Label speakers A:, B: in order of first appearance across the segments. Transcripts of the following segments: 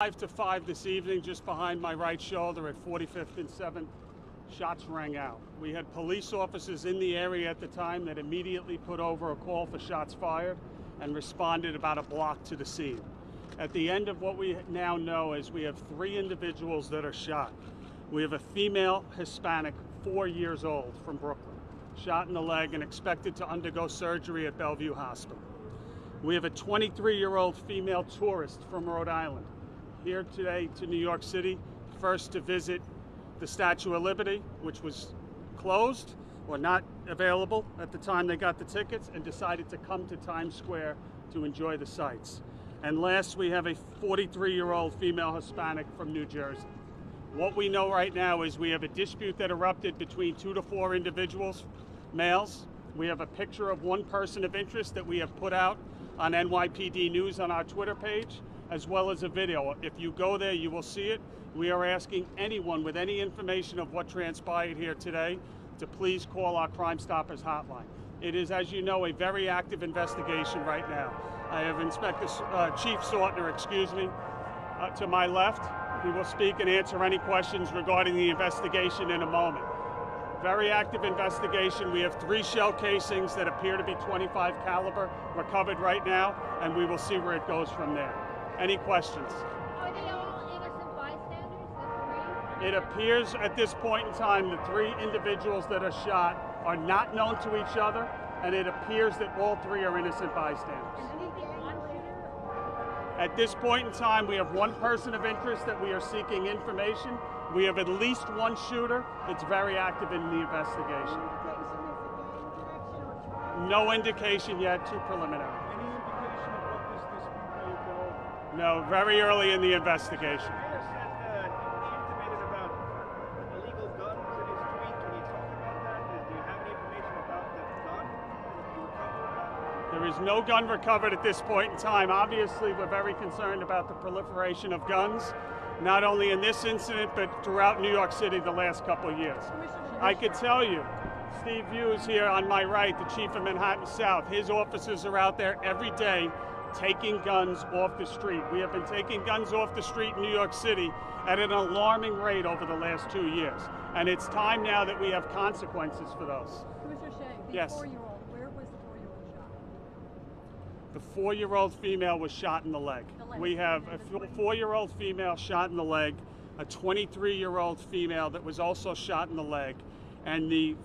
A: 5 to 5 this evening, just behind my right shoulder at 45th and 7th, shots rang out. We had police officers in the area at the time that immediately put over a call for shots fired and responded about a block to the scene. At the end of what we now know is we have 3 individuals that are shot. We have a female Hispanic, 4 years old, from Brooklyn, shot in the leg and expected to undergo surgery at Bellevue Hospital. We have a 23-year-old female tourist from Rhode Island, here today to New York City, first to visit the Statue of Liberty, which was closed or not available at the time they got the tickets, and decided to come to Times Square to enjoy the sights. And last, we have a 43-year-old female Hispanic from New Jersey. What we know right now is we have a dispute that erupted between 2 to 4 individuals, males. We have a picture of one person of interest that we have put out on NYPD News on our Twitter page, as well as a video. If you go there, you will see it. We are asking anyone with any information of what transpired here today to please call our Crime Stoppers hotline. It is, as you know, a very active investigation right now. I have Chief Sortner, to my left. He will speak and answer any questions regarding the investigation in a moment. Very active investigation. We have 3 shell casings that appear to be .25 caliber recovered right now, and we will see where it goes from there. Any questions?
B: Are they all innocent bystanders, the 3?
A: It appears at this point in time the 3 individuals that are shot are not known to each other, and it appears that all 3 are innocent bystanders. At this point in time, we have 1 person of interest that we are seeking information. We have at least 1 shooter that's very active in the investigation. No indication yet, too preliminary.
C: Any indication of what this dispute may go?
A: No, very early in the investigation.
C: Mayor said he intimated about illegal guns in his tweet. Can you talk about that? Do you have any information about the gun that you recovered?
A: There is no gun recovered at this point in time. Obviously, we're very concerned about the proliferation of guns, not only in this incident, but throughout New York City the last couple of years. I could tell you, Steve Hughes here on my right, the chief of Manhattan South, his officers are out there every day taking guns off the street. We have been taking guns off the street in New York City at an alarming rate over the last 2 years. And it's time now that we have consequences for those.
D: Commissioner Shea, the
A: Yes.
D: 4-year-old, where was the 4-year-old shot?
A: The 4-year-old female was shot in the leg. We have a 4-year-old female shot in the leg, a 23-year-old female that was also shot in the leg, and the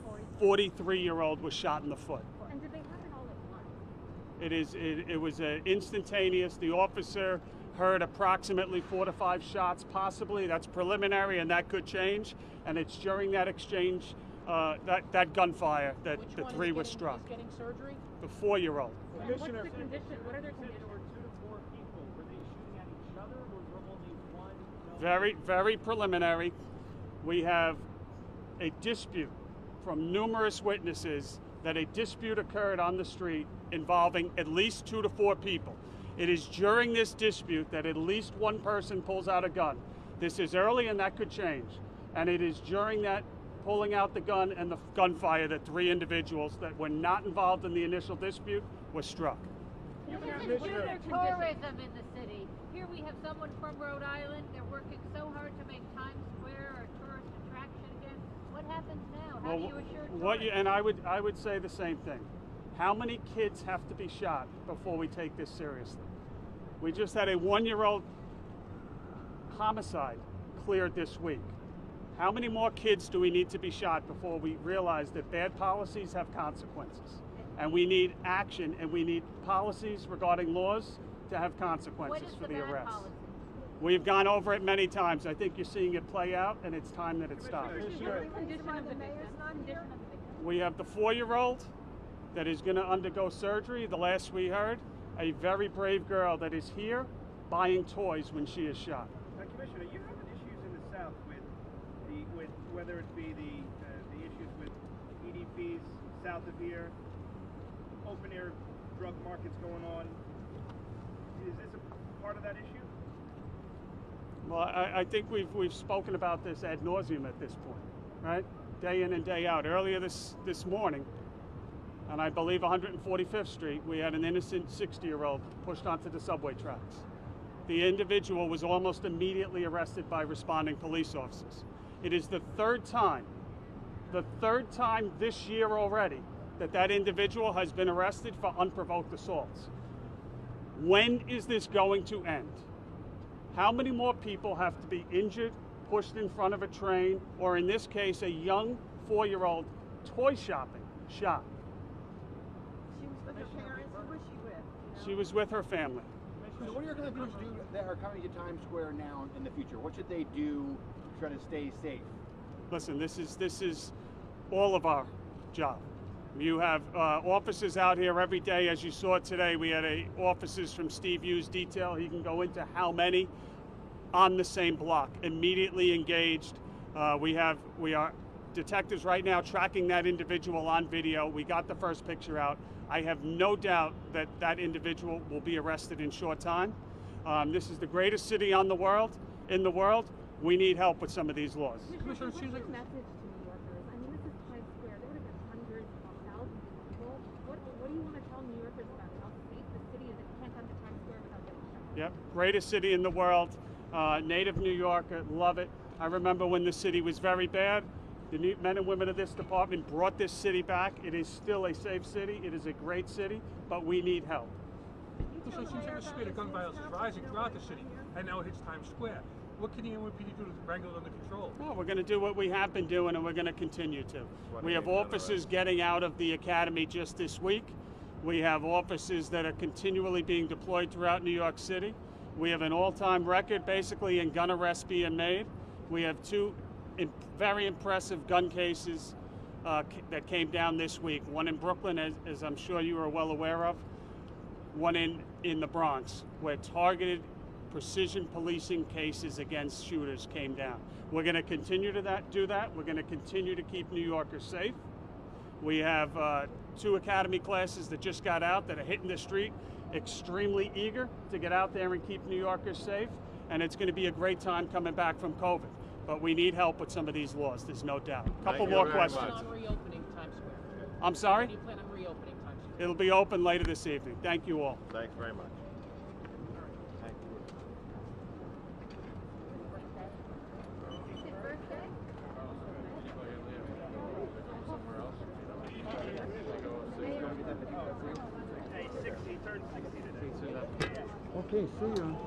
A: 43-year-old was shot in the foot.
D: And did they happen all at once?
A: It was instantaneous. The officer heard approximately 4 to 5 shots, possibly. That's preliminary, and that could change. And it's during that exchange, that gunfire, that the 3 were struck.
D: Which one is getting surgery?
A: The 4-year-old.
D: And what's the condition? What are their conditions?
C: There were 2 to 4 people. Were they shooting at each other, or was there only one?
A: Very, very preliminary. We have a dispute from numerous witnesses that a dispute occurred on the street involving at least 2 to 4 people. It is during this dispute that at least 1 person pulls out a gun. This is early and that could change. And it is during that pulling out the gun and the gunfire that 3 individuals that were not involved in the initial dispute were struck.
B: This is tourism in the city. Here we have someone from Rhode Island. They're working so hard to make Times Square a tourist attraction again. What happens now? How do you assure tourists?
A: And I would say the same thing. How many kids have to be shot before we take this seriously? We just had a 1-year-old homicide cleared this week. How many more kids do we need to be shot before we realize that bad policies have consequences? And we need action, and we need policies regarding laws to have consequences for the arrests.
B: Policy?
A: We've gone over it many times. I think you're seeing it play out, and it's time that it stops.
D: What's the condition of the victim?
A: We have the 4-year-old that is going to undergo surgery. The last we heard, a very brave girl that is here buying toys when she is shot.
C: Commissioner, you have issues in the South with whether it be the issues with EDPs south of here, open air drug markets going on. Is this a part of that issue?
A: Well, I think we've spoken about this ad nauseum at this point, right? Day in and day out. Earlier this morning, on I believe 145th Street, we had an innocent 60-year-old pushed onto the subway tracks. the individual was almost immediately arrested by responding police officers. It is the third time this year already that individual has been arrested for unprovoked assaults. When is this going to end? How many more people have to be injured, pushed in front of a train, or in this case, a young 4-year-old toy shopping shot?
D: She was with her parents. Who was she with? You know?
A: She was with her family.
E: So what are your Olympians do that are coming to Times Square now in the future? What should they do to try to stay safe?
A: Listen, this is all of our job. You have officers out here every day, as you saw today. We had officers from Steve Hughes Detail. He can go into how many on the same block, immediately engaged. We are detectives right now tracking that individual on video. We got the first picture out. I have no doubt that individual will be arrested in short time. This is the greatest city in the world. We need help with some of these laws.
F: Commissioner, what's your message to New Yorkers? I mean, this is Times Square. There would have been hundreds of thousands of people. What do you want to tell New Yorkers about how safe the city is that you can't come to Times Square without getting shot?
A: Yep, greatest city in the world. Native New Yorker, love it. I remember when the city was very bad. The men and women of this department brought this city back. It is still a safe city. It is a great city, but we need help.
G: So it seems like the rate of gun violence is rising throughout the city, and now it hits Times Square. What can the NYPD do to wrangle it under control?
A: Well, we're going to do what we have been doing, and we're going to continue to. We have officers getting out of the academy just this week. We have officers that are continually being deployed throughout New York City. We have an all-time record, basically, in gun arrests being made. We have 2 very impressive gun cases that came down this week. One in Brooklyn, as I'm sure you are well aware of. One in the Bronx, where targeted precision policing cases against shooters came down. We're going to continue to do that. We're going to continue to keep New Yorkers safe. We have 2 academy classes that just got out that are hitting the street, extremely eager to get out there and keep New Yorkers safe. And it's going to be a great time coming back from COVID. But we need help with some of these laws, there's no doubt. Couple more questions.
H: Do you plan on reopening Times Square?
A: I'm sorry?
H: Do you plan on reopening Times Square?
A: It'll be open later this evening. Thank you all.
I: Thanks very much. Thank you.
B: Is it birthday?
C: Hey, 60, turn 60 today.
E: Okay, see you.